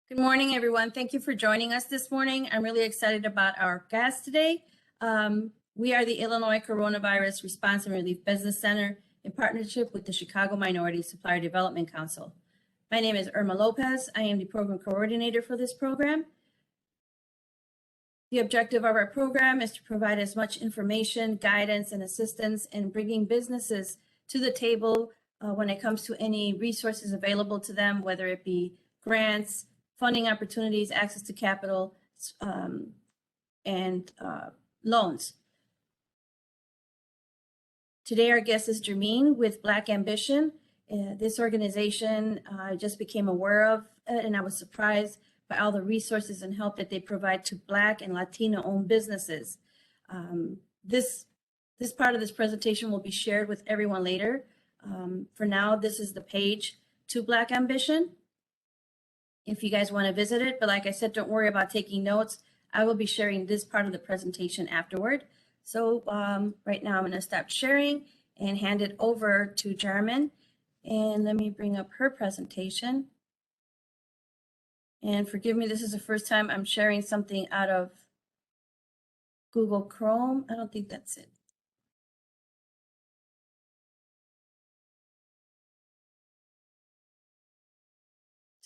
Good morning, everyone. Thank you for joining us this morning. I'm really excited about our guest today. We are the Illinois Coronavirus Response and Relief Business Center in partnership with the Chicago Minority Supplier Development Council. My name is Irma Lopez. I am the program coordinator for this program. The objective of our program is to provide as much information, guidance, and assistance in bringing businesses to the table when it comes to any resources available to them, whether it be grants, funding opportunities, access to capital, and loans. Today, our guest is Jermaine with Black Ambition. This organization I just became aware of, and I was surprised by all the resources and help that they provide to Black and Latino-owned businesses. This part of this presentation will be shared with everyone later. For now, this is the page to Black Ambition, if you guys want to visit it. But like I said, don't worry about taking notes. I will be sharing this part of the presentation afterward. So right now I'm going to stop sharing and hand it over to Jarman. And let me bring up her presentation. And forgive me, this is the first time I'm sharing something out of Google Chrome. I don't think that's it.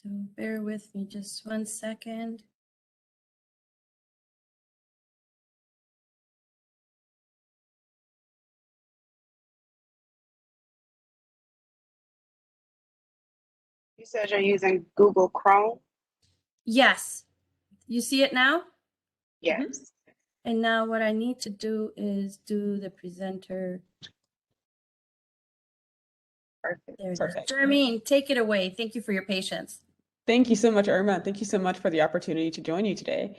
So bear with me just 1 second. You said you're using Google Chrome? Yes. You see it now? Yes. And now what I need to do is do the presenter. Perfect. There's Perfect. Jermaine, take it away. Thank you for your patience. Thank you so much, Irma. Thank you so much for the opportunity to join you today.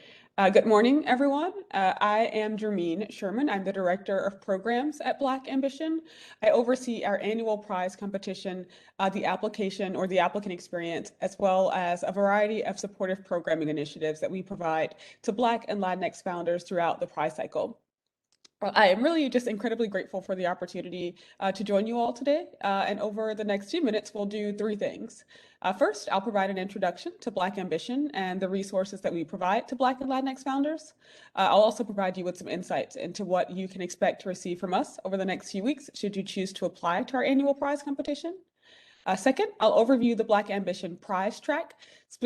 Good morning, everyone. I am Jermaine Sherman. I'm the Director of Programs at Black Ambition. I oversee our annual prize competition, the application or the applicant experience, as well as a variety of supportive programming initiatives that we provide to Black and Latinx founders throughout the prize cycle. I am really just incredibly grateful for the opportunity to join you all today. And over the next few minutes, we'll do three things. First, I'll provide an introduction to Black Ambition and the resources that we provide to Black and Latinx founders. I'll also provide you with some insights into what you can expect to receive from us over the next few weeks, should you choose to apply to our annual prize competition. Second, I'll overview the Black Ambition prize track.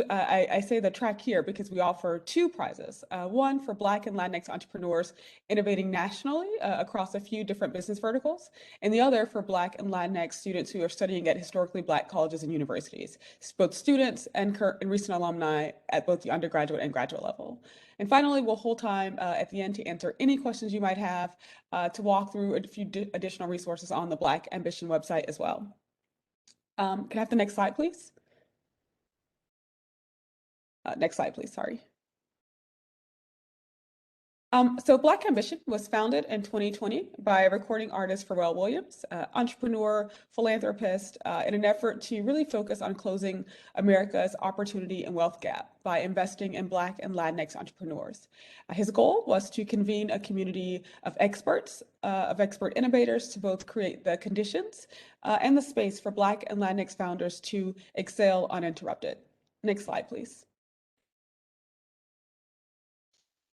I say the track here because we offer two prizes, one for Black and Latinx entrepreneurs innovating nationally across a few different business verticals, and the other for Black and Latinx students who are studying at historically Black colleges and universities, both students and recent alumni at both the undergraduate and graduate level. And finally, we'll hold time at the end to answer any questions you might have, to walk through a few additional resources on the Black Ambition website as well. Can I have the next slide, please? Next slide, please, sorry. So Black Ambition was founded in 2020 by recording artist Pharrell Williams, entrepreneur, philanthropist, in an effort to really focus on closing America's opportunity and wealth gap by investing in Black and Latinx entrepreneurs. His goal was to convene a community of experts, of expert innovators to both create the conditions and the space for Black and Latinx founders to excel uninterrupted. Next slide, please.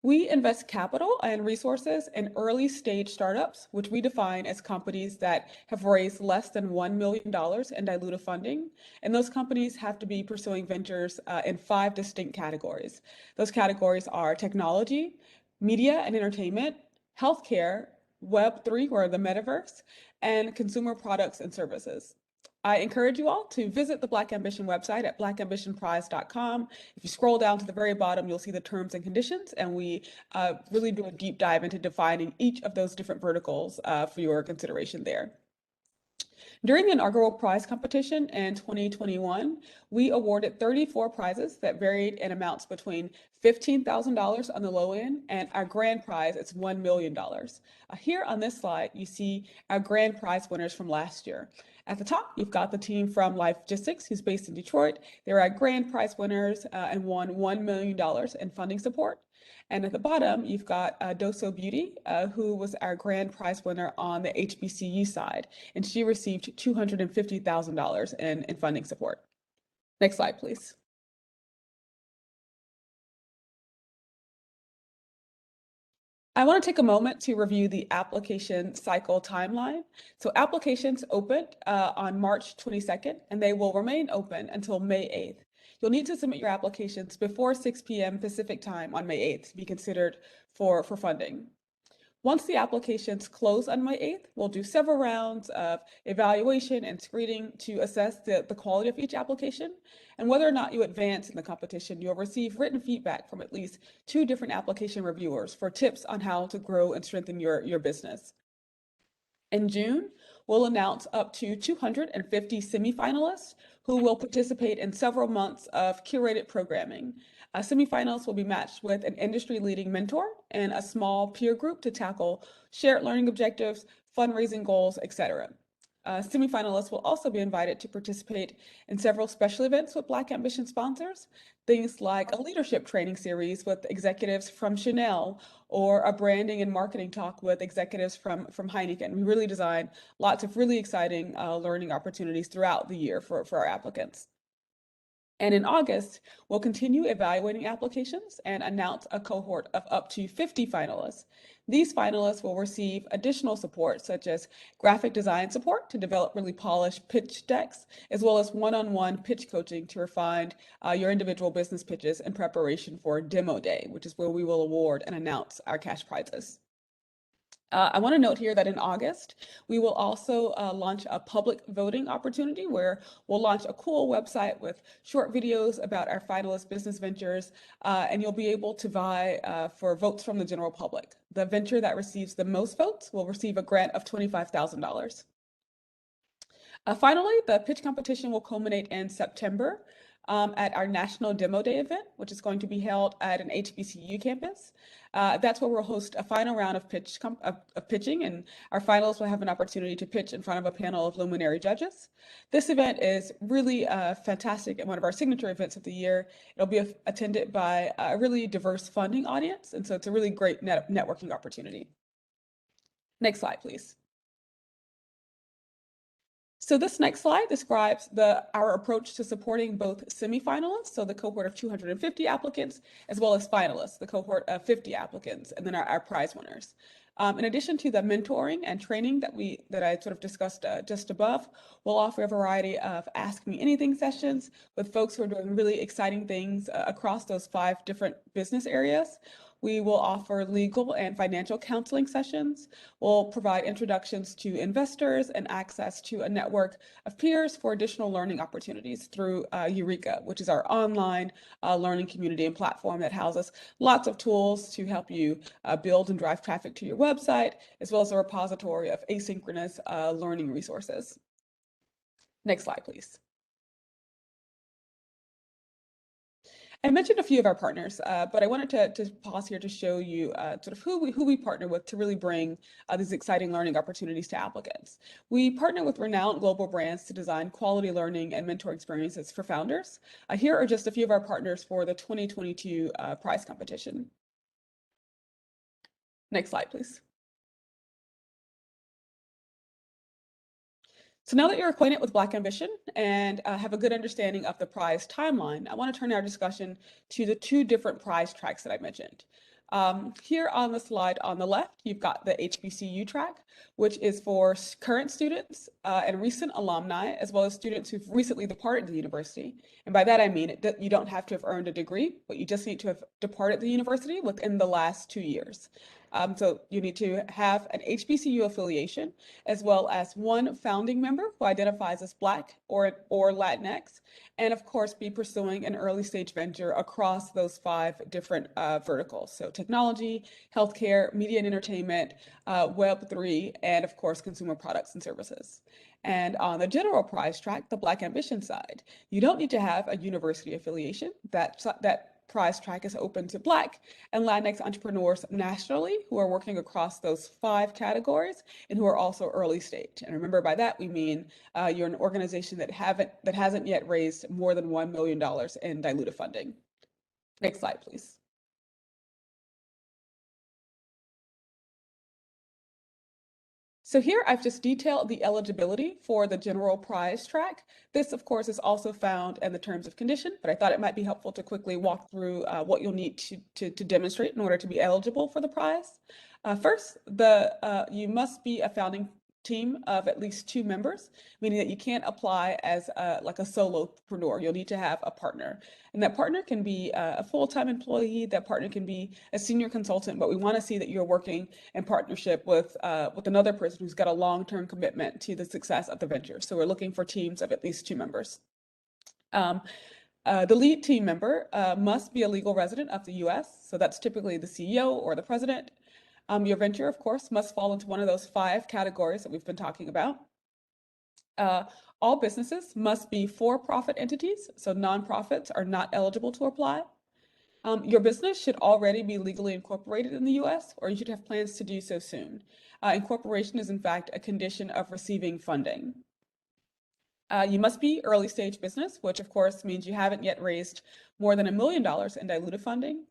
We invest capital and resources in early stage startups, which we define as companies that have raised less than $1 million in dilutive funding. And those companies have to be pursuing ventures in 5 distinct categories. Those categories are technology, media and entertainment, healthcare, Web3, or the metaverse, and consumer products and services. I encourage you all to visit the Black Ambition website at blackambitionprize.com. If you scroll down to the very bottom, you'll see the terms and conditions, and we really do a deep dive into defining each of those different verticals for your consideration there. During the inaugural prize competition in 2021, we awarded 34 prizes that varied in amounts between $15,000 on the low end, and our grand prize is $1 million. Here on this slide, you see our grand prize winners from last year. At the top, you've got the team from Life-Gistics, who's based in Detroit. They were our grand prize winners and won $1 million in funding support. And at the bottom, you've got Doso Beauty, who was our grand prize winner on the HBCU side, and she received $250,000 in funding support. Next slide, please. I want to take a moment to review the application cycle timeline. So applications opened on March 22nd, and they will remain open until May 8th. You'll need to submit your applications before 6 p.m. Pacific time on May 8th to be considered for funding. Once the applications close on May 8th, we'll do several rounds of evaluation and screening to assess the quality of each application. And whether or not you advance in the competition, you'll receive written feedback from at least 2 different application reviewers for tips on how to grow and strengthen your business. In June, we'll announce up to 250 semifinalists who will participate in several months of curated programming. Semifinalists will be matched with an industry-leading mentor and a small peer group to tackle shared learning objectives, fundraising goals, etc. Semifinalists will also be invited to participate in several special events with Black Ambition sponsors, things like a leadership training series with executives from Chanel or a branding and marketing talk with executives from Heineken. We really design lots of really exciting learning opportunities throughout the year for our applicants. And in August, we'll continue evaluating applications and announce a cohort of up to 50 finalists. These finalists will receive additional support, such as graphic design support to develop really polished pitch decks, as well as one-on-one pitch coaching to refine your individual business pitches in preparation for Demo Day, which is where we will award and announce our cash prizes. I want to note here that in August, we will also launch a public voting opportunity where we'll launch a cool website with short videos about our finalist business ventures, and you'll be able to vie for votes from the general public. The venture that receives the most votes will receive a grant of $25,000. Finally, the pitch competition will culminate in September at our National Demo Day event, which is going to be held at an HBCU campus. That's where we'll host a final round of pitching, and our finalists will have an opportunity to pitch in front of a panel of luminary judges. This event is really fantastic and one of our signature events of the year. It'll be attended by a really diverse funding audience, and so it's a really great networking opportunity. Next slide, please. So this next slide describes our approach to supporting both semifinalists, so the cohort of 250 applicants, as well as finalists, the cohort of 50 applicants, and then our prize winners. In addition to the mentoring and training that I sort of discussed just above, we'll offer a variety of Ask Me Anything sessions with folks who are doing really exciting things across those 5 different business areas. We will offer legal and financial counseling sessions. We'll provide introductions to investors and access to a network of peers for additional learning opportunities through Eureka, which is our online learning community and platform that houses lots of tools to help you build and drive traffic to your website, as well as a repository of asynchronous learning resources. Next slide, please. I mentioned a few of our partners, but I wanted to pause here to show you sort of who we partner with to really bring these exciting learning opportunities to applicants. We partner with renowned global brands to design quality learning and mentor experiences for founders. Here are just a few of our partners for the 2022 prize competition. Next slide, please. So now that you're acquainted with Black Ambition and have a good understanding of the prize timeline, I want to turn our discussion to the 2 different prize tracks that I mentioned. Here on the slide on the left, you've got the HBCU track, which is for current students and recent alumni, as well as students who've recently departed the university. And by that, I mean you don't have to have earned a degree, but you just need to have departed the university within the last 2 years. So you need to have an HBCU affiliation, as well as one founding member who identifies as Black or Latinx, and of course, be pursuing an early stage venture across those 5 different verticals. So technology, healthcare, media and entertainment, Web3, and of course, consumer products and services. And on the general prize track, the Black Ambition side, you don't need to have a university affiliation. That prize track is open to Black and Latinx entrepreneurs nationally who are working across those 5 categories and who are also early stage. And remember, by that we mean you're an organization that hasn't yet raised more than $1 million in dilutive funding. Next slide, please. So here I've just detailed the eligibility for the general prize track. This, of course, is also found in the terms of condition, but I thought it might be helpful to quickly walk through what you'll need to demonstrate in order to be eligible for the prize. First, you must be a founding team of at least 2 members, meaning that you can't apply as like a solopreneur. You'll need to have a partner. And that partner can be a full-time employee, that partner can be a senior consultant, but we want to see that you're working in partnership with another person who's got a long-term commitment to the success of the venture. So we're looking for teams of at least 2 members. The lead team member must be a legal resident of the US, so that's typically the CEO or the president. Your venture, of course, must fall into one of those 5 categories that we've been talking about. All businesses must be for-profit entities, so nonprofits are not eligible to apply. Your business should already be legally incorporated in the US, or you should have plans to do so soon. Incorporation is, in fact, a condition of receiving funding. You must be early stage business, which of course means you haven't yet raised more than $1 million in dilutive funding.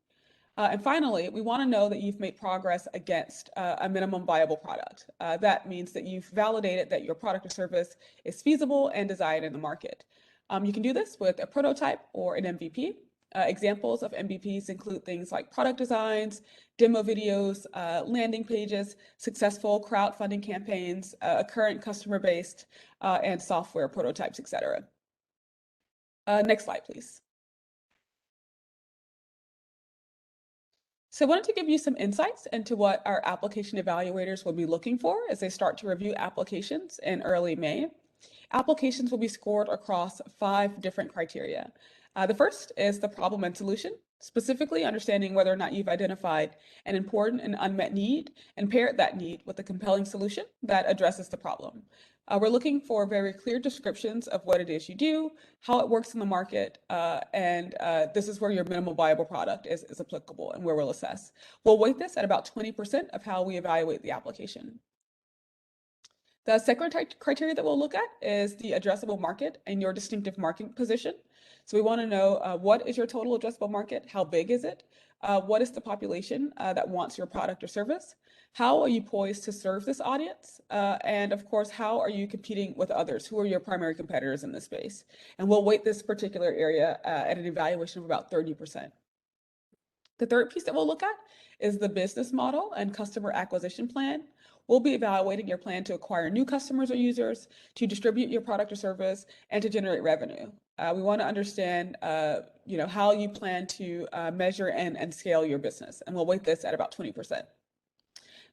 And finally, we want to know that you've made progress against a minimum viable product. That means that you've validated that your product or service is feasible and desired in the market. You can do this with a prototype or an MVP. Examples of MVPs include things like product designs, demo videos, landing pages, successful crowdfunding campaigns, a current customer base, and software prototypes, etc. Next slide, please. So I wanted to give you some insights into what our application evaluators will be looking for as they start to review applications in early May. Applications will be scored across 5 different criteria. The first is the problem and solution, specifically understanding whether or not you've identified an important and unmet need and paired that need with a compelling solution that addresses the problem. We're looking for very clear descriptions of what it is you do, how it works in the market, and this is where your minimum viable product is applicable and where we'll assess. We'll weight this at about 20% of how we evaluate the application. The second criteria that we'll look at is the addressable market and your distinctive market position. So we want to know what is your total addressable market? How big is it? What is the population that wants your product or service? How are you poised to serve this audience? And of course, how are you competing with others? Who are your primary competitors in this space? And we'll weight this particular area at an evaluation of about 30%. The third piece that we'll look at is the business model and customer acquisition plan. We'll be evaluating your plan to acquire new customers or users, to distribute your product or service, and to generate revenue. We want to understand, how you plan to measure and scale your business, and we'll weight this at about 20%.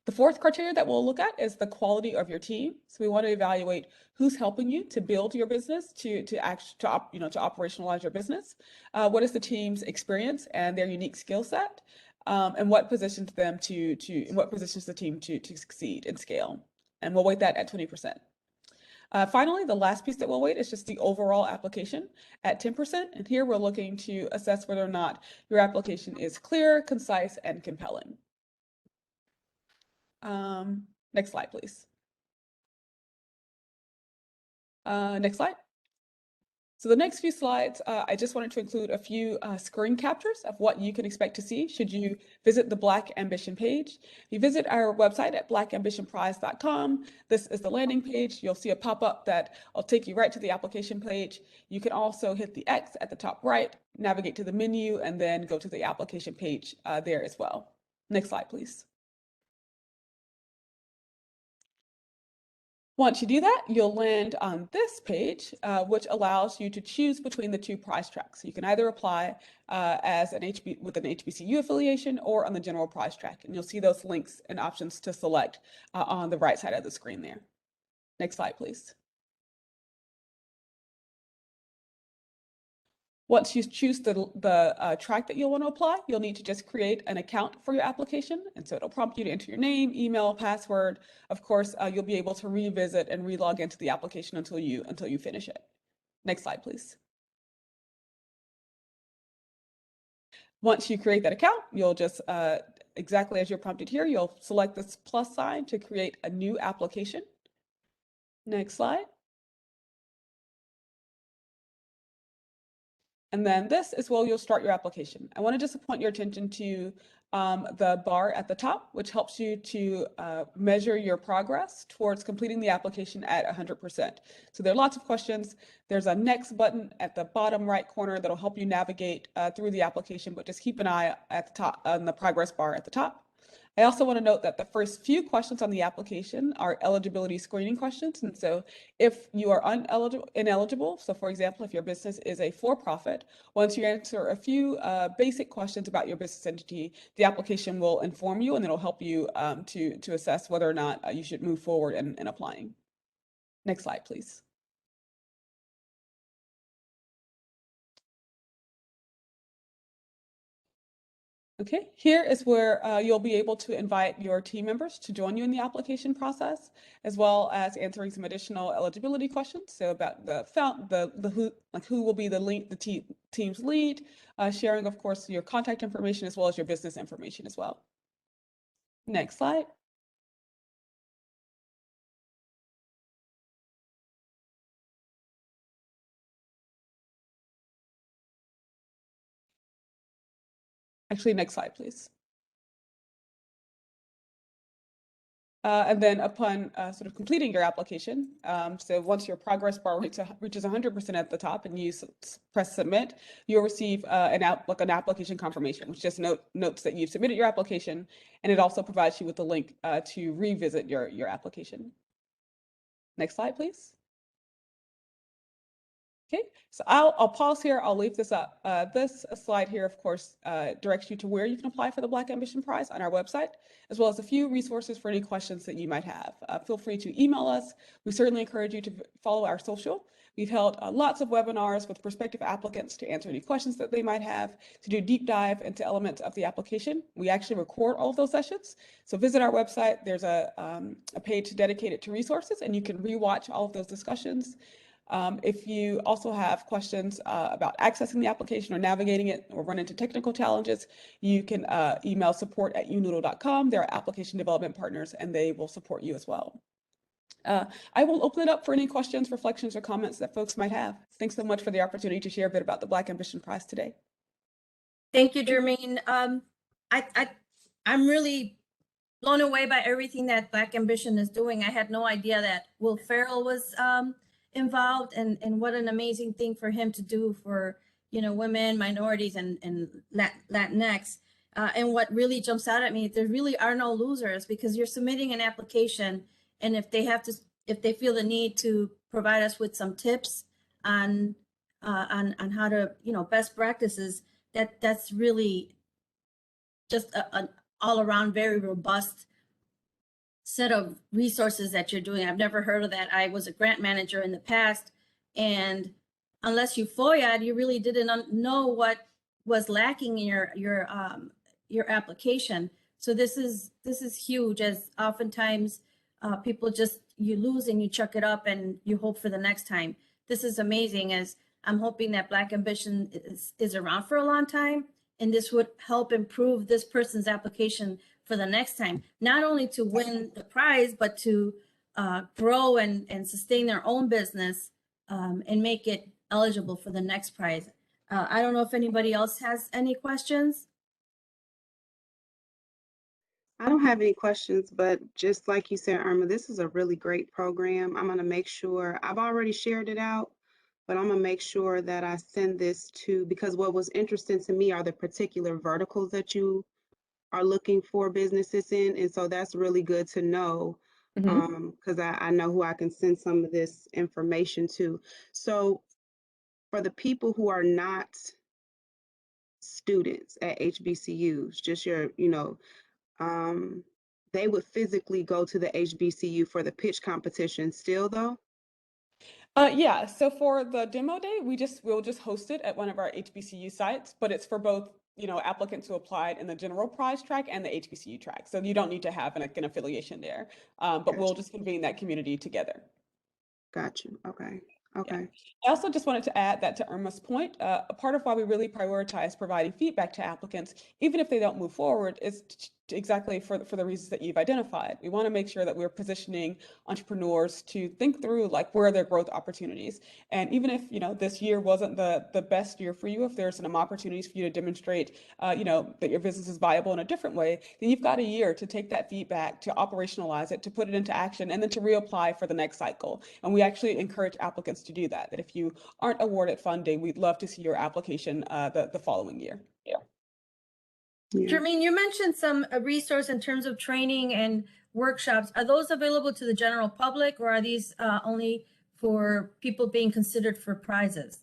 The fourth criteria that we'll look at is the quality of your team. So we want to evaluate who's helping you to build your business, to operationalize your business. What is the team's experience and their unique skill set, and what positions the team to succeed and scale. And we'll weight that at 20%. Finally, the last piece that we'll weight is just the overall application at 10%. And here we're looking to assess whether or not your application is clear, concise, and compelling. Next slide, please. Next slide. So the next few slides, I just wanted to include a few screen captures of what you can expect to see should you visit the Black Ambition page. If you visit our website at blackambitionprize.com, this is the landing page. You'll see a pop-up that will take you right to the application page. You can also hit the X at the top right, navigate to the menu, and then go to the application page there as well. Next slide, please. Once you do that, you'll land on this page, which allows you to choose between the 2 prize tracks. So you can either apply with an HBCU affiliation or on the general prize track. And you'll see those links and options to select on the right side of the screen there. Next slide, please. Once you choose the track that you'll want to apply, you'll need to just create an account for your application. And so it'll prompt you to enter your name, email, password. Of course, you'll be able to revisit and relog into the application until you finish it. Next slide, please. Once you create that account, you'll just, exactly as you're prompted here, you'll select this plus sign to create a new application. Next slide. And then this is where you'll start your application. I want to just point your attention to the bar at the top, which helps you to measure your progress towards completing the application at 100%. So there are lots of questions. There's a next button at the bottom right corner that'll help you navigate through the application, but just keep an eye at the top on the progress bar at the top. I also want to note that the first few questions on the application are eligibility screening questions. And so if you are ineligible, so for example, if your business is a for-profit, once you answer a few basic questions about your business entity, the application will inform you and it'll help you to assess whether or not you should move forward in applying. Next slide, please. Okay, here is where you'll be able to invite your team members to join you in the application process, as well as answering some additional eligibility questions. So about who will be the team's lead, sharing, of course, your contact information as well as your business information as well. Next slide. Actually, next slide, please. And then upon sort of completing your application, so once your progress bar reaches 100% at the top and you press submit, you'll receive an application confirmation, which just notes that you've submitted your application, and it also provides you with a link to revisit your application. Next slide, please. Okay, so I'll pause here. I'll leave this up. This slide here, of course, directs you to where you can apply for the Black Ambition Prize on our website, as well as a few resources for any questions that you might have. Feel free to email us. We certainly encourage you to follow our social. We've held lots of webinars with prospective applicants to answer any questions that they might have, to do deep dive into elements of the application. We actually record all of those sessions. So visit our website. There's a page dedicated to resources, and you can rewatch all of those discussions. If you also have questions about accessing the application or navigating it or run into technical challenges, you can email support@unoodle.com. They're application development partners, and they will support you as well. I will open it up for any questions, reflections, or comments that folks might have. Thanks so much for the opportunity to share a bit about the Black Ambition Prize today. Thank you, Jermaine. I'm really blown away by everything that Black Ambition is doing. I had no idea that Will Ferrell was involved, and what an amazing thing for him to do for, you know, women, minorities, and Latinx. And what really jumps out at me, there really are no losers, because you're submitting an application, and if they feel the need to provide us with some tips on how to, you know, best practices, that's really just an all around very robust set of resources that you're doing. I've never heard of that. I was a grant manager in the past, and unless you FOIA'd, you really didn't know what was lacking in your application. So this is huge, as oftentimes people just, you lose and you chuck it up and you hope for the next time. This is amazing, as I'm hoping that Black Ambition is around for a long time, and this would help improve this person's application for the next time, not only to win the prize, but to grow and sustain their own business and make it eligible for the next prize. I don't know if anybody else has any questions. I don't have any questions, but just like you said, Irma, this is a really great program. I'm going to make sure, I've already shared it out, but I'm going to make sure that I send this to, because what was interesting to me are the particular verticals that you are looking for businesses in. And so that's really good to know, because I know who I can send some of this information to. So for the people who are not students at HBCUs, just your, you know, they would physically go to the HBCU for the pitch competition still, though? Yeah, so for the demo day, we'll just host it at one of our HBCU sites, but it's for both, you know, applicants who applied in the general prize track and the HBCU track. So you don't need to have an affiliation there, but we'll just convene that community together. Got you. Okay. Okay. I also just wanted to add that to Irma's point, a part of why we really prioritize providing feedback to applicants, even if they don't move forward, is exactly for the reasons that you've identified. We want to make sure that we're positioning entrepreneurs to think through like where are their growth opportunities. And even if, this year wasn't the best year for you, if there's some opportunities for you to demonstrate, that your business is viable in a different way, then you've got a year to take that feedback, to operationalize it, to put it into action, and then to reapply for the next cycle. And we actually encourage applicants to do that, that if you aren't awarded funding, we'd love to see your application the following year. Yeah. Yeah. Jermaine, you mentioned some resource in terms of training and workshops. Are those available to the general public, or are these only for people being considered for prizes?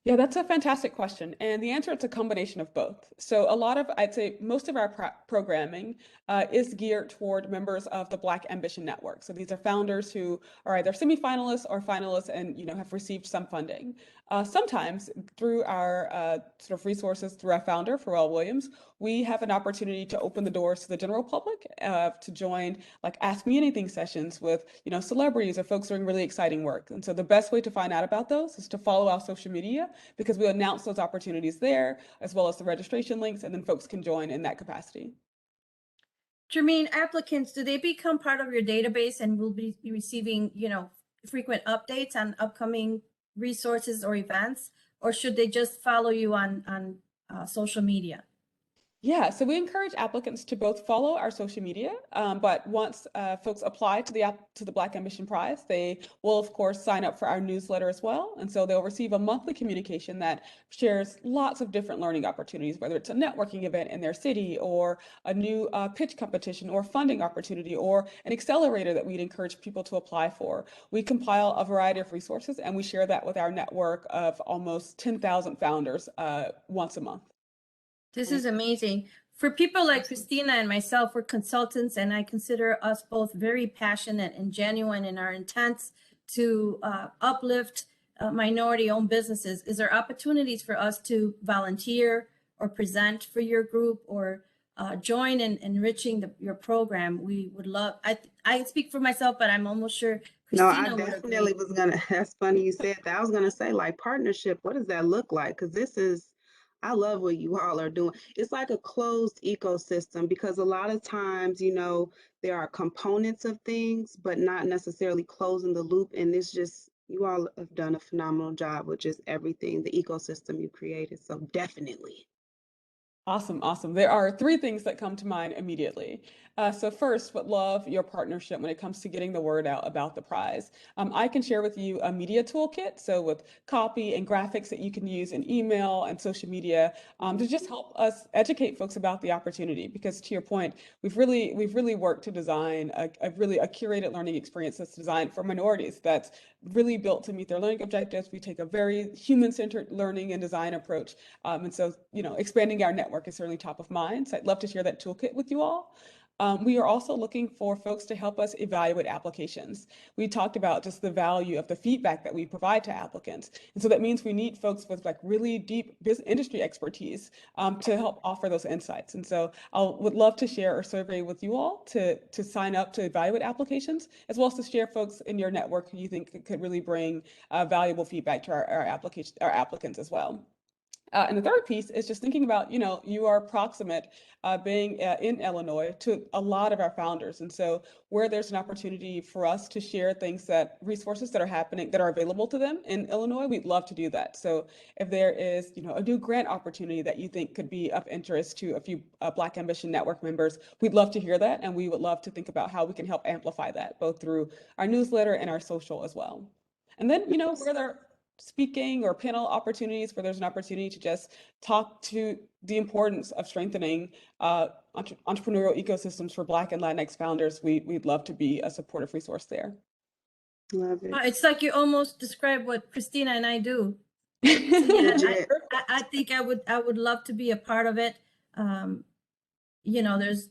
Yeah, that's a fantastic question. And the answer, it's a combination of both. So I'd say most of our programming is geared toward members of the Black Ambition Network. So these are founders who are either semifinalists or finalists and, have received some funding. Sometimes through our sort of resources, through our founder, Pharrell Williams, we have an opportunity to open the doors to the general public to join like Ask Me Anything sessions with, celebrities or folks doing really exciting work. And so the best way to find out about those is to follow our social media, because we announce those opportunities there, as well as the registration links, and then folks can join in that capacity. Jermaine, applicants, do they become part of your database and will be receiving, frequent updates on upcoming resources or events, or should they just follow you on social media? Yeah, so we encourage applicants to both follow our social media, but once folks apply to the Black Ambition Prize, they will of course sign up for our newsletter as well. And so they'll receive a monthly communication that shares lots of different learning opportunities, whether it's a networking event in their city, or a new pitch competition, or funding opportunity, or an accelerator that we'd encourage people to apply for. We compile a variety of resources, and we share that with our network of almost 10,000 founders once a month. This is amazing. For people like Christina and myself, we're consultants, and I consider us both very passionate and genuine in our intents to uplift minority-owned businesses. Is there opportunities for us to volunteer or present for your group, or join in enriching your program? We would love, I speak for myself, but I'm almost sure No, Christina I would definitely agree. was gonna, that's funny you said that. I was gonna say like partnership, what does that look like? Because I love what you all are doing. It's like a closed ecosystem, because a lot of times, there are components of things, but not necessarily closing the loop. And it's just, you all have done a phenomenal job with just everything, the ecosystem you created. So definitely. Awesome, awesome. There are three things that come to mind immediately. So first, would love your partnership when it comes to getting the word out about the prize. I can share with you a media toolkit, so with copy and graphics that you can use in email and social media to just help us educate folks about the opportunity. Because to your point, we've really worked to design a curated learning experience that's designed for minorities, that's really built to meet their learning objectives. We take a very human-centered learning and design approach. And so, expanding our network is certainly top of mind. So I'd love to share that toolkit with you all. We are also looking for folks to help us evaluate applications. We talked about just the value of the feedback that we provide to applicants. And so that means we need folks with like really deep industry expertise to help offer those insights. And so I would love to share a survey with you all to sign up to evaluate applications, as well as to share folks in your network who you think could really bring valuable feedback to our applicants as well. And the third piece is just thinking about, you are proximate, being in Illinois, to a lot of our founders. And so where there's an opportunity for us to share resources that are happening, that are available to them in Illinois, we'd love to do that. So if there is, a new grant opportunity that you think could be of interest to a few Black Ambition Network members, we'd love to hear that. And we would love to think about how we can help amplify that, both through our newsletter and our social as well. And then, where there speaking or panel opportunities where there's an opportunity to just talk to the importance of strengthening entrepreneurial ecosystems for Black and Latinx founders, we'd love to be a supportive resource there. Love it. It's like you almost described what Christina and I do. Yeah, I think I would love to be a part of it. There's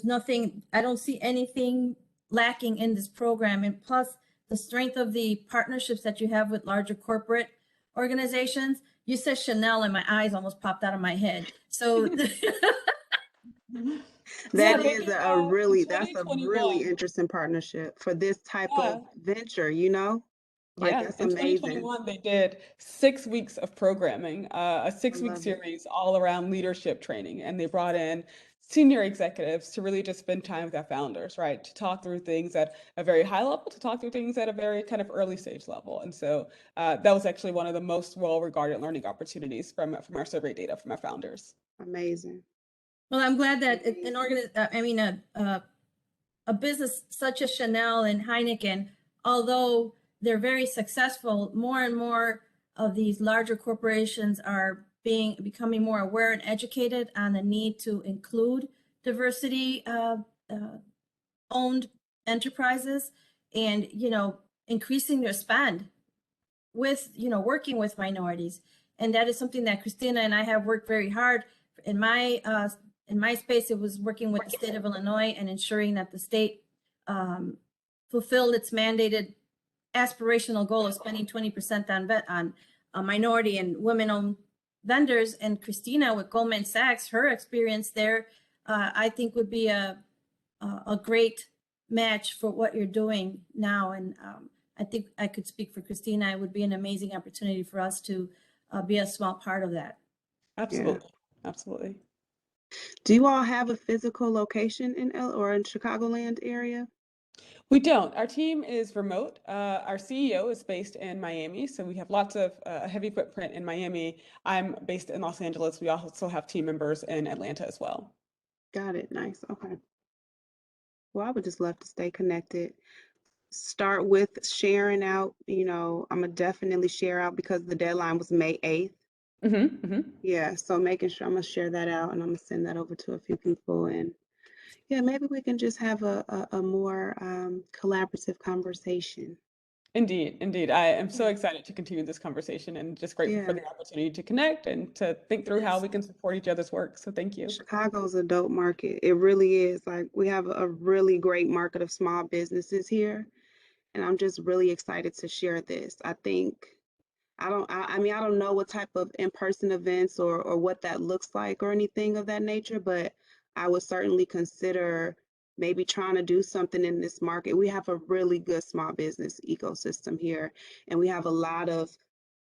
nothing, I don't see anything lacking in this program. And plus the strength of the partnerships that you have with larger corporate organizations. You said Chanel and my eyes almost popped out of my head. So That's a really 2021. interesting partnership for this type Yeah. of venture, Like, Yeah, that's in amazing. 2021, they did 6 weeks of programming, a I 6 week love it. series all around leadership training. And they brought in senior executives to really just spend time with their founders, right? To talk through things at a very high level, to talk through things at a very kind of early stage level. And so that was actually one of the most well-regarded learning opportunities from our survey data from our founders. Amazing. Well, I'm glad that Amazing. a business such as Chanel and Heineken, although they're very successful, more and more of these larger corporations are becoming more aware and educated on the need to include diversity owned enterprises, and increasing their spend with working with minorities. And that is something that Christina and I have worked very hard in my space. It was working with the state of Illinois and ensuring that the state fulfilled its mandated aspirational goal of spending 20% on minority and women-owned vendors. And Christina with Goldman Sachs, her experience there, I think would be a great match for what you're doing now. And I think I could speak for Christina. It would be an amazing opportunity for us to be a small part of that. Yeah. Absolutely. Absolutely. Do you all have a physical location in or in Chicagoland area? We don't. Our team is remote. Our CEO is based in Miami, so we have lots of heavy footprint in Miami. I'm based in Los Angeles. We also have team members in Atlanta as well. Got it. Nice. Okay. Well, I would just love to stay connected. Start with sharing out. I'm gonna definitely share out because the deadline was May 8th. Yeah, so making sure I'm gonna share that out and I'm gonna send that over to a few people, and yeah, maybe we can just have a more collaborative conversation. Indeed, indeed. I am so Yeah. excited to continue this conversation and just grateful for Yeah. the opportunity to connect and to think through how we can support each other's work. So thank you. Chicago's a dope market. It really is. Like, we have a really great market of small businesses here, and I'm just really excited to share this. I think I don't know what type of in-person events or what that looks like or anything of that nature, but I would certainly consider maybe trying to do something in this market. We have a really good small business ecosystem here, and we have a lot of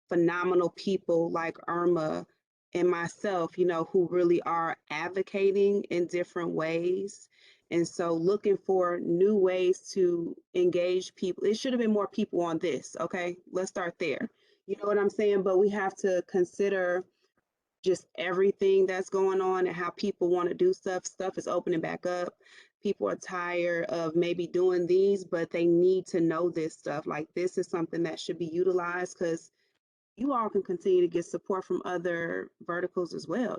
phenomenal people like Irma and myself, who really are advocating in different ways. And so looking for new ways to engage people. It should have been more people on this, okay? Let's start there. You know what I'm saying? But we have to consider just everything that's going on and how people want to do stuff. Stuff is opening back up. People are tired of maybe doing these, but they need to know this stuff. Like, this is something that should be utilized because you all can continue to get support from other verticals as well,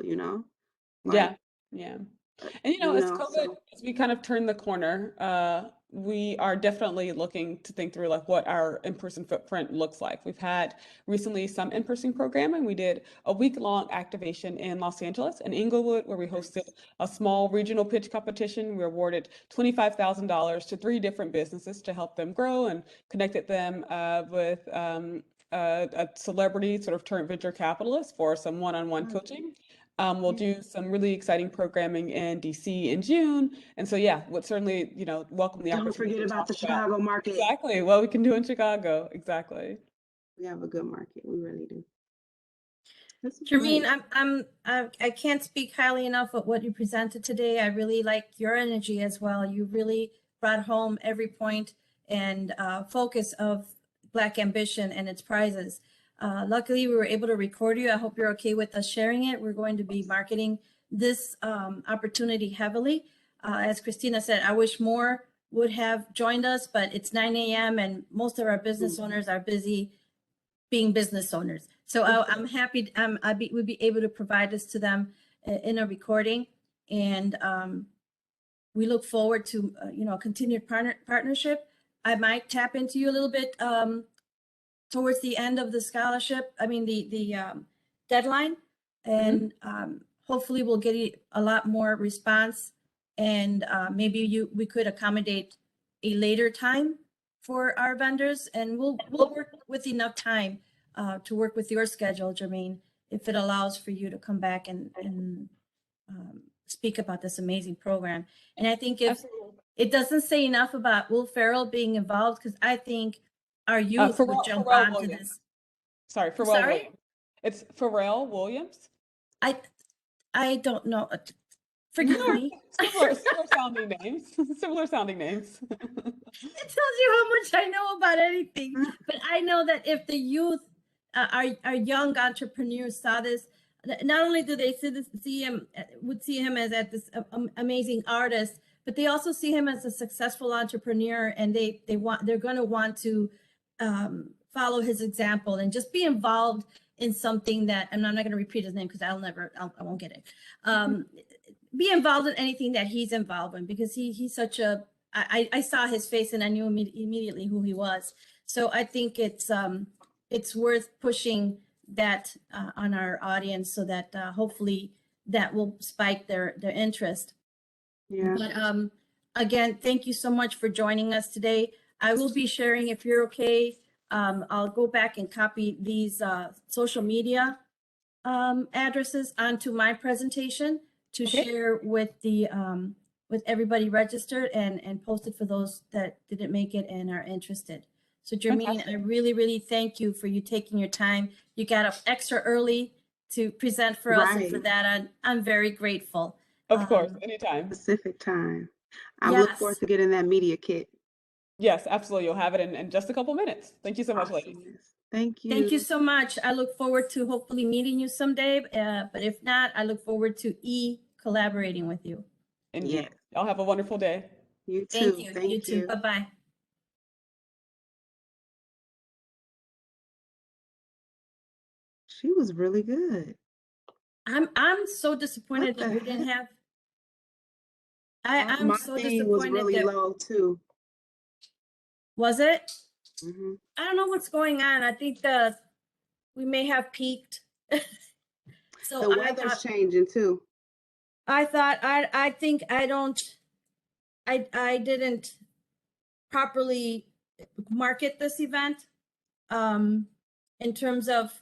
like, Yeah, yeah. And as COVID, so as we kind of turn the corner, we are definitely looking to think through like what our in-person footprint looks like. We've had recently some in-person programming. We did a week-long activation in Los Angeles and Inglewood, where we hosted a small regional pitch competition. We awarded $25,000 to 3 different businesses to help them grow and connected them with a celebrity sort of turned venture capitalist for some one-on-one coaching. We'll do some really exciting programming in DC in June. And so, yeah, would certainly, welcome the don't opportunity forget to about talk the about Chicago market. exactly what we can do in Chicago. Exactly. We have a good market. We really do. This is Jermaine, great. I can't speak highly enough of what you presented today. I really like your energy as well. You really brought home every point and focus of Black Ambition and its prizes. Luckily, we were able to record you. I hope you're okay with us sharing it. We're going to be marketing this opportunity heavily. As Christina said, I wish more would have joined us, but it's 9 a.m. and most of our business owners are busy being business owners. So I'm happy we'd be able to provide this to them in a recording. And we look forward to, a continued partnership. I might tap into you a little bit towards the end of the scholarship, the deadline. And hopefully we'll get a lot more response, and maybe we could accommodate a later time for our vendors, and we'll work with enough time to work with your schedule, Jermaine, if it allows for you to come back and speak about this amazing program. And I think if Absolutely. it doesn't say enough about Will Ferrell being involved, because I think our youth would Pharrell, jump Pharrell onto Williams. this. Sorry, I'm Pharrell sorry? Williams. It's Pharrell Williams. I don't know. Forgive me. Similar sounding names. Similar sounding names. It tells you how much I know about anything. But I know that if the youth, our young entrepreneurs saw this, not only do they see him, would see him as this amazing artist, but they also see him as a successful entrepreneur, and they're going to want to follow his example and just be involved in something that, and I'm not going to repeat his name because I won't get it. Be involved in anything that he's involved in, because he's such a, I saw his face and I knew immediately who he was. So I think it's worth pushing that on our audience, so that hopefully that will spike their interest. Yeah. But again, thank you so much for joining us today. I will be sharing, if you're okay, I'll go back and copy these social media addresses onto my presentation to Okay. share with the with everybody registered, and posted for those that didn't make it and are interested. So Jermaine, I Fantastic. really, really thank you for you taking your time. You got up extra early to present for us, and for Right. that I'm very grateful. Of course, anytime. Pacific time. I look Yes. forward to getting that media kit. Yes, absolutely. You'll have it in just a couple minutes. Thank you so much, ladies. Awesomeness. Thank you. Thank you so much. I look forward to hopefully meeting you someday. But if not, I look forward to collaborating with you. Indeed. Yes. Y'all have a wonderful day. You Thank too. you. Thank You too. Bye-bye. She was really good. I'm so disappointed What the that we didn't heck? have. I'm My so thing was disappointed really that. low too. Was it? Hmm. I don't know what's going on. I think we may have peaked. So The weather's changing too. I think I didn't properly market this event in terms of,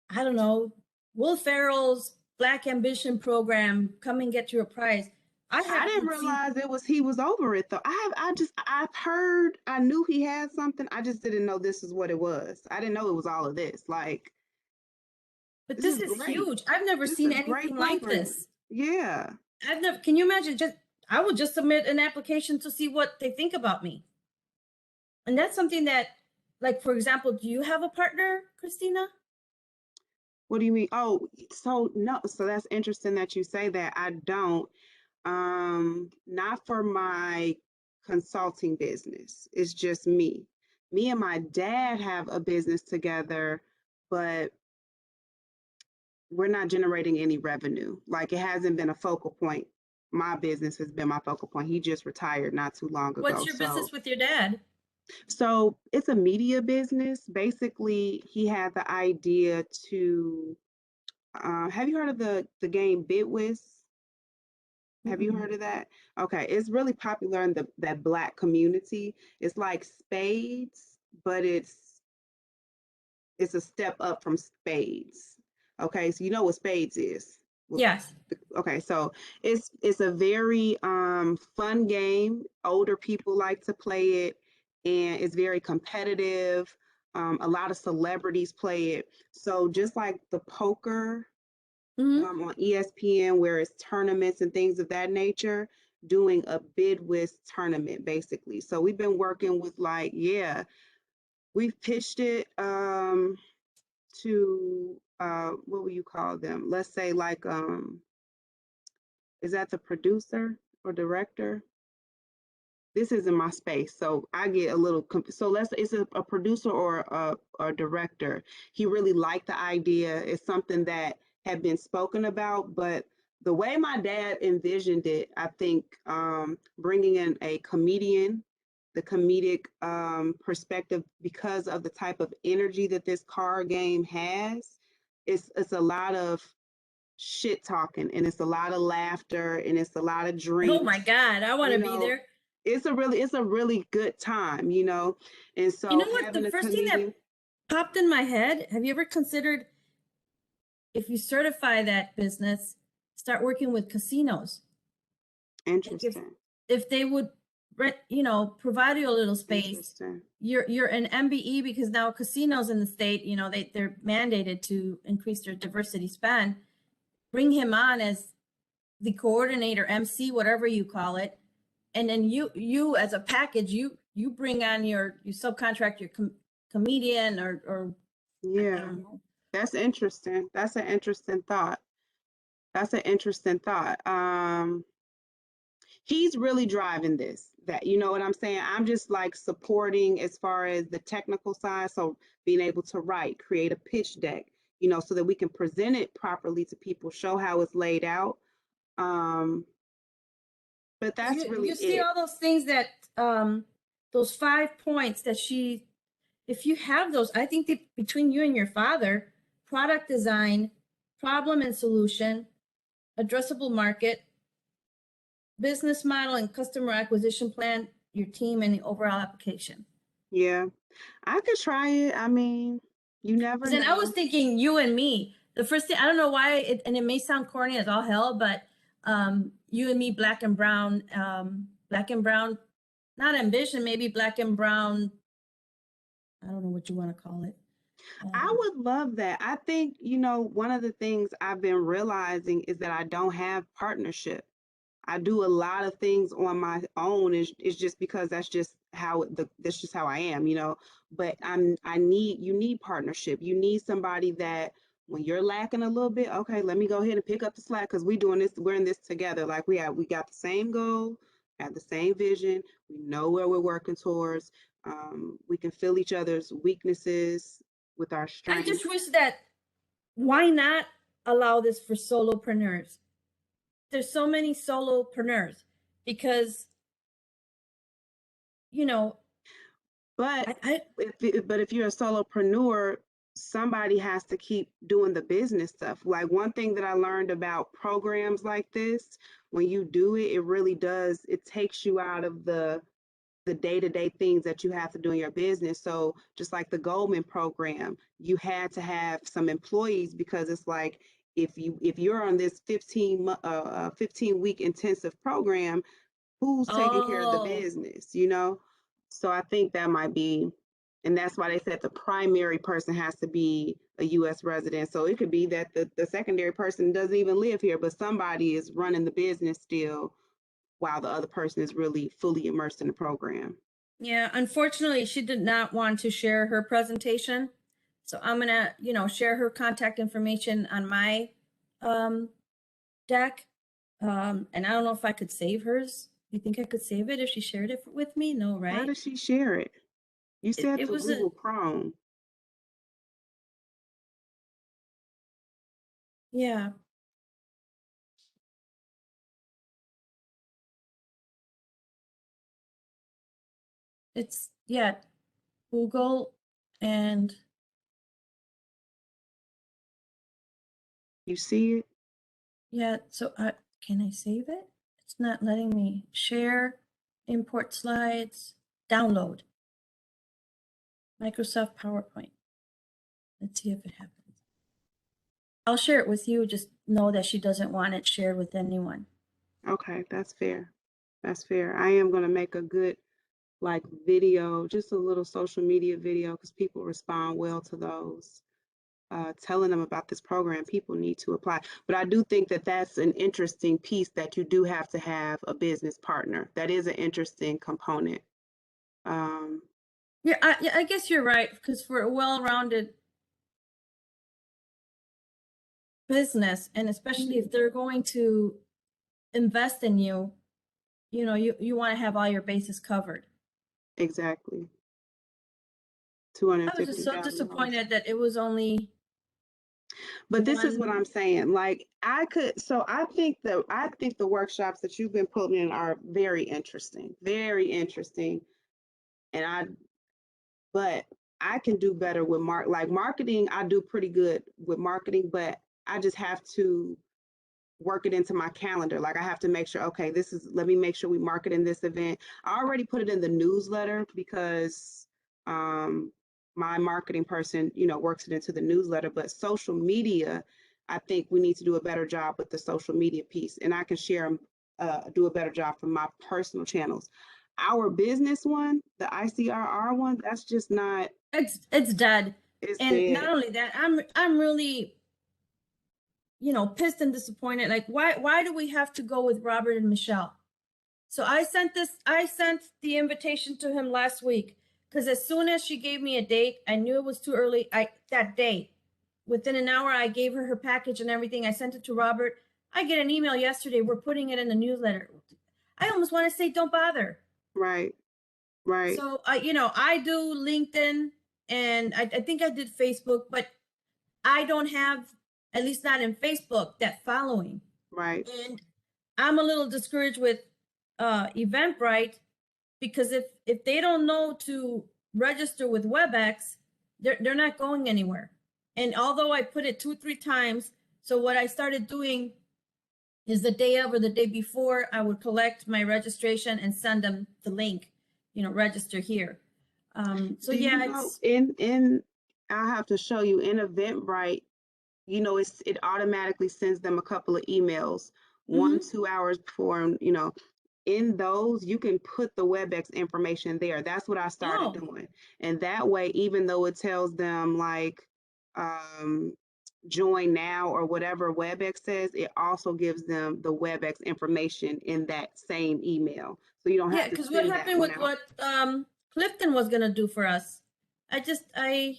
I don't know, Will Ferrell's Black Ambition program, come and get your prize. I didn't realize he was over it though. I've heard, I knew he had something. I just didn't know this is what it was. I didn't know it was all of this. Like, But this this is great. huge. I've never This is seen a great anything like program. this. Yeah. Can you imagine? I would just submit an application to see what they think about me. And that's something that, like, for example, do you have a partner, Christina? What do you mean? Oh, so no, so that's interesting that you say that. I don't. Not for my consulting business. It's just me. Me and my dad have a business together, but we're not generating any revenue. Like, it hasn't been a focal point. My business has been my focal point. He just retired not too long ago. What's your business with your dad? So it's a media business. Basically, he had the idea to, have you heard of the game BidWiz? Have you heard of that? Okay, it's really popular in that Black community. It's like spades, but it's a step up from spades. Okay, so you know what spades is. Yes. Okay, so it's a very fun game. Older people like to play it, and it's very competitive. A lot of celebrities play it. So just like the poker on ESPN, where it's tournaments and things of that nature, doing a BidWiz tournament basically. So we've been working with, like, yeah, we've pitched it to what will you call them? Let's say, like, is that the producer or director? This isn't my space, so I get a little. So it's a producer or a director. He really liked the idea. It's something that had been spoken about, but the way my dad envisioned it, I think bringing in a comedian, the comedic perspective, because of the type of energy that this card game has, it's a lot of shit talking, and it's a lot of laughter, and it's a lot of drinks. Oh my God, I want to be there. It's a really good time, and so you know what, the first thing that popped in my head, have you ever considered, if you certify that business, start working with casinos? Interesting. If they would provide you a little space. Interesting. You're an MBE because now casinos in the state, they're mandated to increase their diversity spend. Bring him on as the coordinator, MC, whatever you call it. And then you as a package, you bring on you subcontract your comedian or I Yeah, don't know. that's interesting. That's an interesting thought. That's an interesting thought. He's really driving this, that, you know what I'm saying? I'm just like supporting as far as the technical side. So being able to write, create a pitch deck, so that we can present it properly to people, show how it's laid out. But that's really You see it. all those things that those 5 points that if you have those, I think that between you and your father, product design, problem and solution, addressable market, business model and customer acquisition plan, your team and the overall application. Yeah, I could try it. I mean, you never Then I was know. thinking you and me. The first thing, I don't know why, and it may sound corny as all hell, but you and me, black and brown, not ambition, maybe black and brown. I don't know what you want to call it. I would love that. I think, one of the things I've been realizing is that I don't have partnership. I do a lot of things on my own. It's just because that's just that's just how I am, but you need partnership. You need somebody that when you're lacking a little bit, okay, let me go ahead and pick up the slack because we're in this together. Like we got the same goal, have the same vision. We know where we're working towards. We can fill each other's weaknesses with our I strengths. just wish that, why not allow this for solopreneurs? There's so many solopreneurs because, But if you're a solopreneur, somebody has to keep doing the business stuff. Like one thing that I learned about programs like this, when you do it, it really does, it takes you out of the day-to-day things that you have to do in your business. So just like the Goldman program, you had to have some employees because it's like if you're on this 15-week intensive program, who's taking care of the business, So I think that might be, and that's why they said the primary person has to be a U.S. resident. So it could be that the secondary person doesn't even live here, but somebody is running the business still while the other person is really fully immersed in the program. Yeah, unfortunately, she did not want to share her presentation. So I'm gonna, share her contact information on my deck. And I don't know if I could save hers. You think I could save it if she shared it with me? No, right? How does she share it? You said it through was Google Chrome. Yeah. It's, Google and You see it? so can I save it? It's not letting me share, import slides, download. Microsoft PowerPoint. Let's see if it happens. I'll share it with you. Just know that she doesn't want it shared with anyone. Okay, that's fair. That's fair. I am going to make a good video, just a little social media video because people respond well to those. Telling them about this program, people need to apply. But I do think that that's an interesting piece that you do have to have a business partner. That is an interesting component. Yeah, I guess you're right, because for a well-rounded business, and especially if they're going to invest in you, you want to have all your bases covered. Exactly. I was just so disappointed that it was only. But this is what I'm saying. Like I think the workshops that you've been putting in are very interesting, very interesting. But I can do better with marketing. I do pretty good with marketing, but I just have to work it into my calendar. Like I have to make sure, okay, let me make sure we market in this event. I already put it in the newsletter because my marketing person, works it into the newsletter, but social media, I think we need to do a better job with the social media piece, and I can do a better job from my personal channels. our business one, the ICRR one, that's just not, It's dead. it's And not dead. only that, I'm really, pissed and disappointed. Like, why do we have to go with Robert and Michelle? So I sent the invitation to him last week because as soon as she gave me a date, I knew it was too early. That day, within an hour, I gave her her package and everything. I sent it to Robert. I get an email yesterday. We're putting it in the newsletter. I almost want to say, don't bother. Right, right, So I do LinkedIn and I think I did Facebook, but I don't have, at least not in Facebook, that following. right. And I'm a little discouraged with Eventbrite because if they don't know to register with WebEx, they're not going anywhere. And although I put it 2-3 times, so what I started doing is the day of or the day before, I would collect my registration and send them the link, register here. So Do you yeah, know, it's in I'll have to show you in Eventbrite, it automatically sends them a couple of emails, 1-2 hours before, and in those, you can put the WebEx information there. That's what I started Oh. doing. And that way, even though it tells them like join now or whatever WebEx says, it also gives them the WebEx information in that same email. So you don't Yeah, have to because what send that happened one with out. what Clifton was gonna do for us? I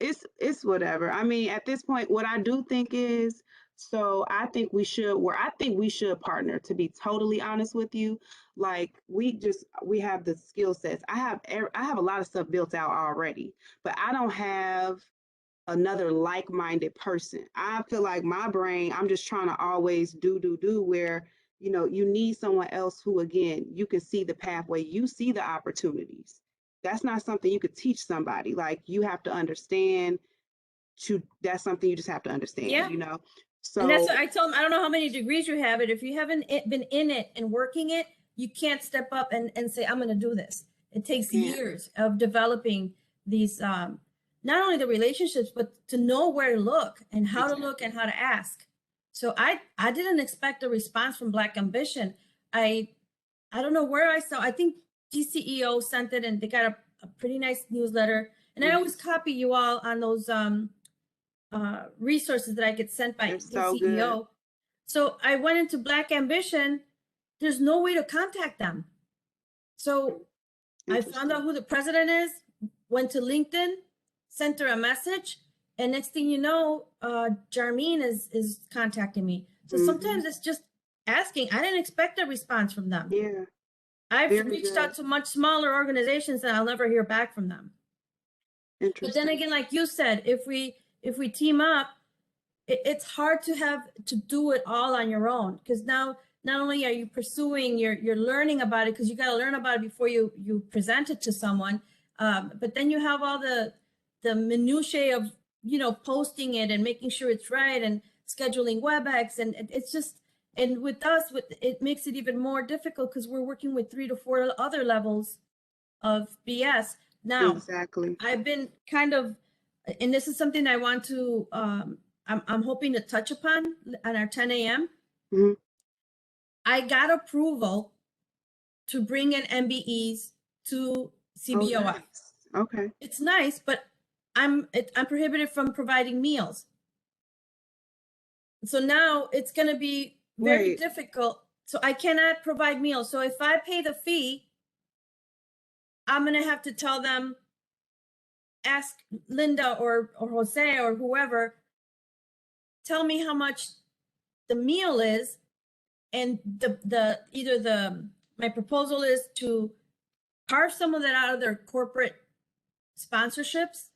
It's whatever. I mean, at this point, what I do think is, so I think we should partner, to be totally honest with you. Like we have the skill sets. I have a lot of stuff built out already, but I don't have another like-minded person. I feel like my brain, I'm just trying to always do where, you need someone else who, again, you can see the pathway, you see the opportunities. That's not something you could teach somebody. Like you have to understand that's something you just have to yeah, understand. and that's So what I told him. I don't know how many degrees you have it. If you haven't been in it and working it, you can't step up and say, I'm gonna do this. It takes can't. years of developing these not only the relationships, but to know where to look and how to look and how to ask. So I didn't expect a response from Black Ambition. I don't know where I saw. I think GCEO sent it, and they got a pretty nice newsletter. And I always copy you all on those resources that I get sent by They're so good. GCEO. So I went into Black Ambition. There's no way to contact them. So I found out who the president is, went to LinkedIn, sent her a message, and next thing you know, Jarmeen is contacting me. So sometimes it's just asking. I didn't expect a response from them. Yeah. I've Very reached good. out to much smaller organizations and I'll never hear back from them. But Interesting. then again, like you said, if we team up, it's hard to do it all on your own, because now not only are you pursuing, you're learning about it, because you got to learn about it before you present it to someone. But then you have all the minutiae of posting it and making sure it's right and scheduling WebEx, and it's just, and with us, it makes it even more difficult because we're working with 3 to 4 other levels of BS. Now, Exactly. I've been kind of, and this is something I want to, I'm hoping to touch upon on our 10 a.m. Mhm. I got approval to bring in MBEs to CBOF. Oh, nice. Okay. It's nice, but I'm prohibited from providing meals. So now it's going to be very Wait. difficult. So I cannot provide meals. So if I pay the fee, I'm going to have to tell them, ask Linda or Jose or whoever, tell me how much the meal is, and my proposal is to carve some of that out of their corporate sponsorships,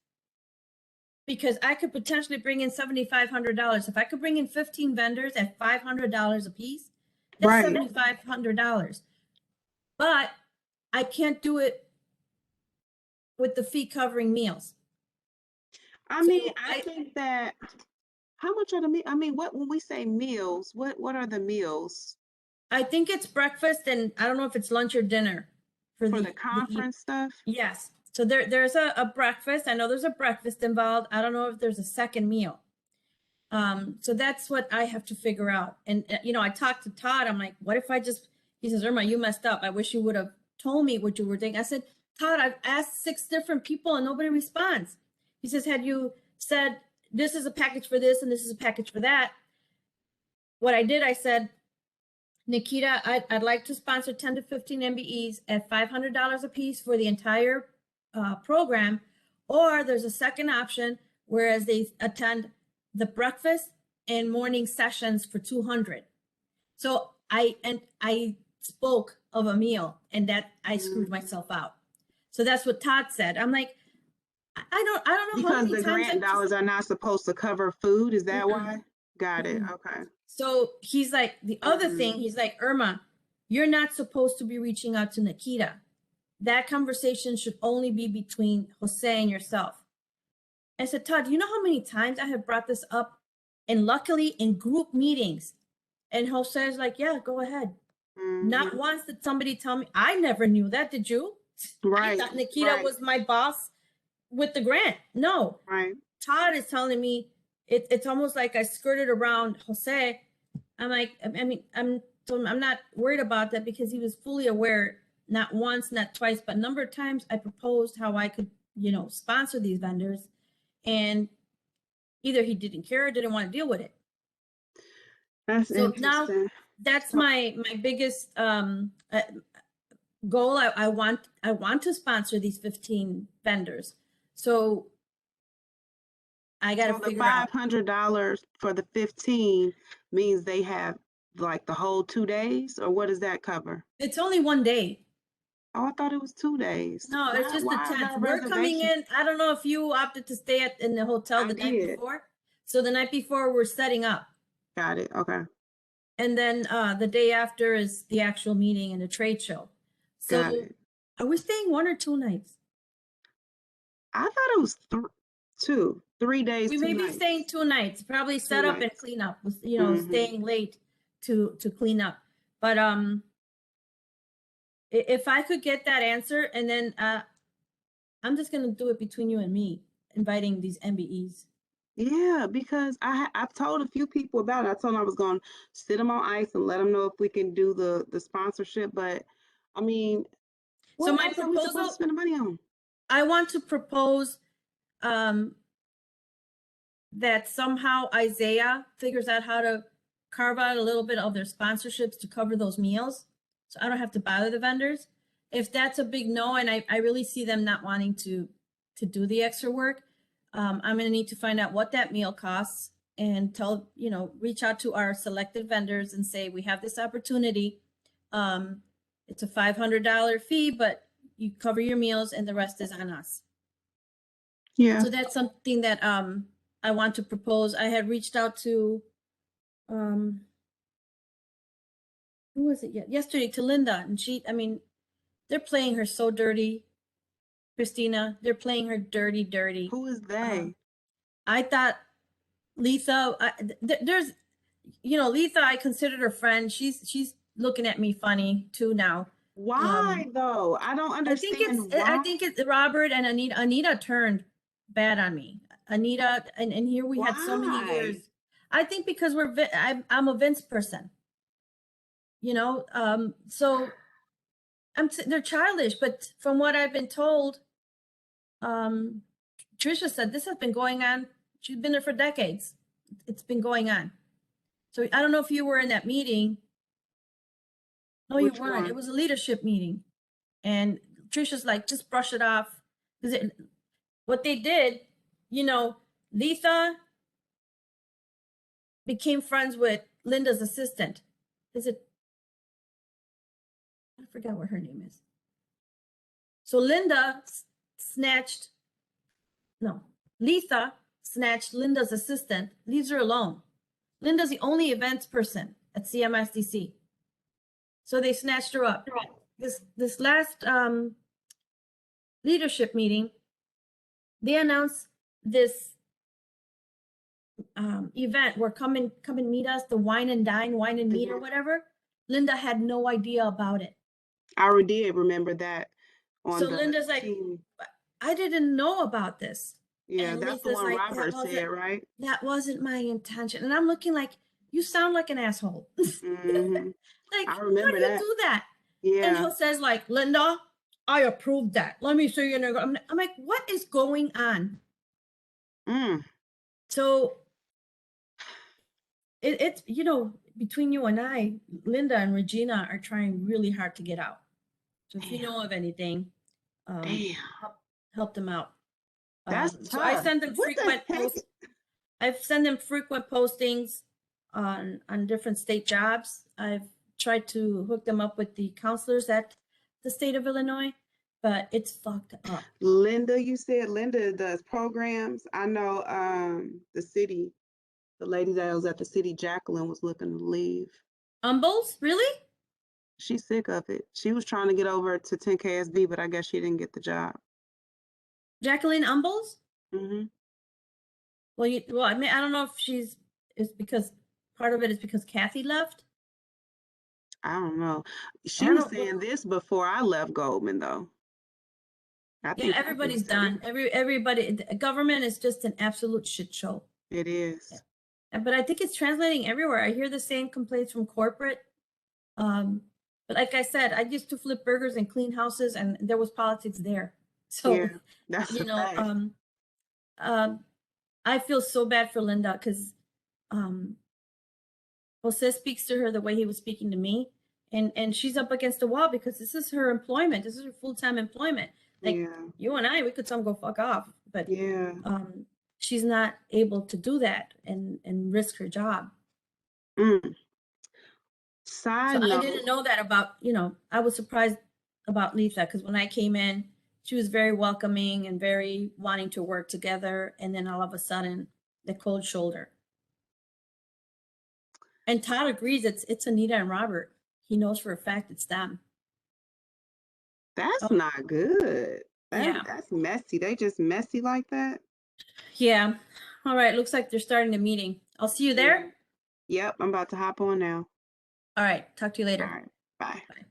because I could potentially bring in $7,500. If I could bring in 15 vendors at $500 a piece, that's Right. $7,500. But I can't do it with the fee covering meals. I mean, I think that, how much are the meals? I mean, when we say meals, what are the meals I think it's breakfast, and I don't know if it's lunch or dinner for the conference stuff? Yes. So there's a breakfast. I know there's a breakfast involved. I don't know if there's a second meal. So that's what I have to figure out. And I talked to Todd. I'm like, what if I just He says, Irma, you messed up. I wish you would have told me what you were thinking. I said, Todd, I've asked 6 different people and nobody responds. He says, had you said, this is a package for this and this is a package for that, what I did, I said, Nikita, I'd like to sponsor 10 to 15 MBEs at $500 a piece for the entire program. Or there's a second option, whereas they attend the breakfast and morning sessions for 200. So I spoke of a meal, and that I screwed myself out. So that's what Todd said. I'm like, I don't know how Because many the times grant dollars are not supposed to cover food, is that why? Got it, Mm-mm. okay. So he's like, the other thing, he's like, Irma, you're not supposed to be reaching out to Nikita. That conversation should only be between Jose and yourself. I said, Todd, you know how many times I have brought this up, and luckily in group meetings, and Jose is like, yeah, go ahead. Not once did somebody tell me. I never knew that. Did you? Right, I thought Nikita was my boss with the grant. No, right. Todd is telling me it's almost like I skirted around Jose. I'm like, I mean, I'm not worried about that because he was fully aware, not once, not twice, but a number of times I proposed how I could, sponsor these vendors, and either he didn't care or didn't want to deal with it. That's So now interesting. that's my biggest goal. I want to sponsor these 15 vendors. So I got to So the figure out. $500 for the 15 means they have like the whole 2 days, or what does that cover? It's only one day. Oh, I thought it was 2 days. No, it's just the Why is 10th. that a We're coming reservation? in. I don't know if you opted to stay in the hotel I the night did. before. So the night before we're setting up. Got it, okay. And then the day after is the actual meeting and the trade show. So Got it. are we staying 1 or 2 nights? I thought it was 3 days, We 2 may be nights. staying 2 nights, probably set up and nights. clean up, Mhm. staying late to clean up. But if I could get that answer, and then I'm just gonna do it between you and me, inviting these MBEs. Yeah, because I've told a few people about it. I told them I was going to sit them on ice and let them know if we can do the sponsorship. But I mean, So what my else are we supposed to proposal, spend the money on? I want to propose that somehow Isaiah figures out how to carve out a little bit of their sponsorships to cover those meals. So I don't have to bother the vendors. If that's a big no, and I really see them not wanting to do the extra work, I'm gonna need to find out what that meal costs and reach out to our selected vendors and say, we have this opportunity. It's a $500 fee, but you cover your meals and the rest is on us. Yeah. So that's something that I want to propose. I had reached out to who was it yesterday, to Linda, and they're playing her so dirty. Christina, they're playing her dirty. Who is they? I thought Letha, there's, Letha, I considered her friend. She's looking at me funny too now. Why though? I don't understand why. I think it's Robert and Anita. Anita turned bad on me. Anita, and here we had so many Why? years. I think because I'm a Vince person. So they're childish, but from what I've been told, Trisha said this has been going on. She's been there for decades. It's been going on. So I don't know if you were in that meeting. No, you Which weren't. one? It was a leadership meeting. And Trisha's like, just brush it off. Because what they did, Letha became friends with Linda's assistant. I forgot what her name is. So Letha snatched Linda's assistant, leaves her alone. Linda's the only events person at CMSDC. So they snatched her up. This last leadership meeting, they announced this event where come and meet us, the wine and meet or whatever. Linda had no idea about it. I already did remember that on So the Linda's like, team. I didn't know about this. Yeah, And that's the Lisa's one like, Robert said, right? That wasn't my intention. And I'm looking like, you sound like an asshole. Hmm. Like, I how remember do you that. do that? And Yeah. he says like, Linda, I approve that. Let me see your. I'm like, what is going on? Mm. So it's, you know, between you and I, Linda and Regina are trying really hard to get out. So if you Damn. know of anything, Damn. help them out. That's So I tough. send them What the frequent heck? posts. I've sent them frequent postings on different state jobs. I've tried to hook them up with the counselors at the state of Illinois, but it's fucked up. Linda, you said Linda does programs. I know the city, the lady that was at the city, Jacqueline, was looking to leave. Umbles, really? She's sick of it. She was trying to get over to 10KSB, but I guess she didn't get the job. Jacqueline Umbles? Hmm. Well, I mean, I don't know if it's because part of it is because Kathy left. I don't know. I She don't was know. saying this before I left Goldman, though. I Yeah, think Kathy everybody's said it. done. Everybody, the government is just an absolute shit show. It is. But I think it's translating everywhere. I hear the same complaints from corporate. But like I said, I used to flip burgers and clean houses, and there was politics there. So, Yeah, that's you a know, fact. I feel so bad for Linda because Jose speaks to her the way he was speaking to me, and she's up against the wall because this is her employment. This is her full-time employment. Like Yeah, you and I, we could tell them go fuck off, but yeah. she's not able to do that and risk her job. Mm. So Side I note, didn't know that about, you know, I was surprised about Lisa because when I came in, she was very welcoming and very wanting to work together. And then all of a sudden, the cold shoulder. And Todd agrees it's Anita and Robert. He knows for a fact it's them. that's Oh, not good. yeah. That's messy. They just messy like that. Yeah. All right. Looks like they're starting the meeting. I'll see you Yeah. there. Yep, I'm about to hop on now. All right. Talk to you All later. right, bye. Bye.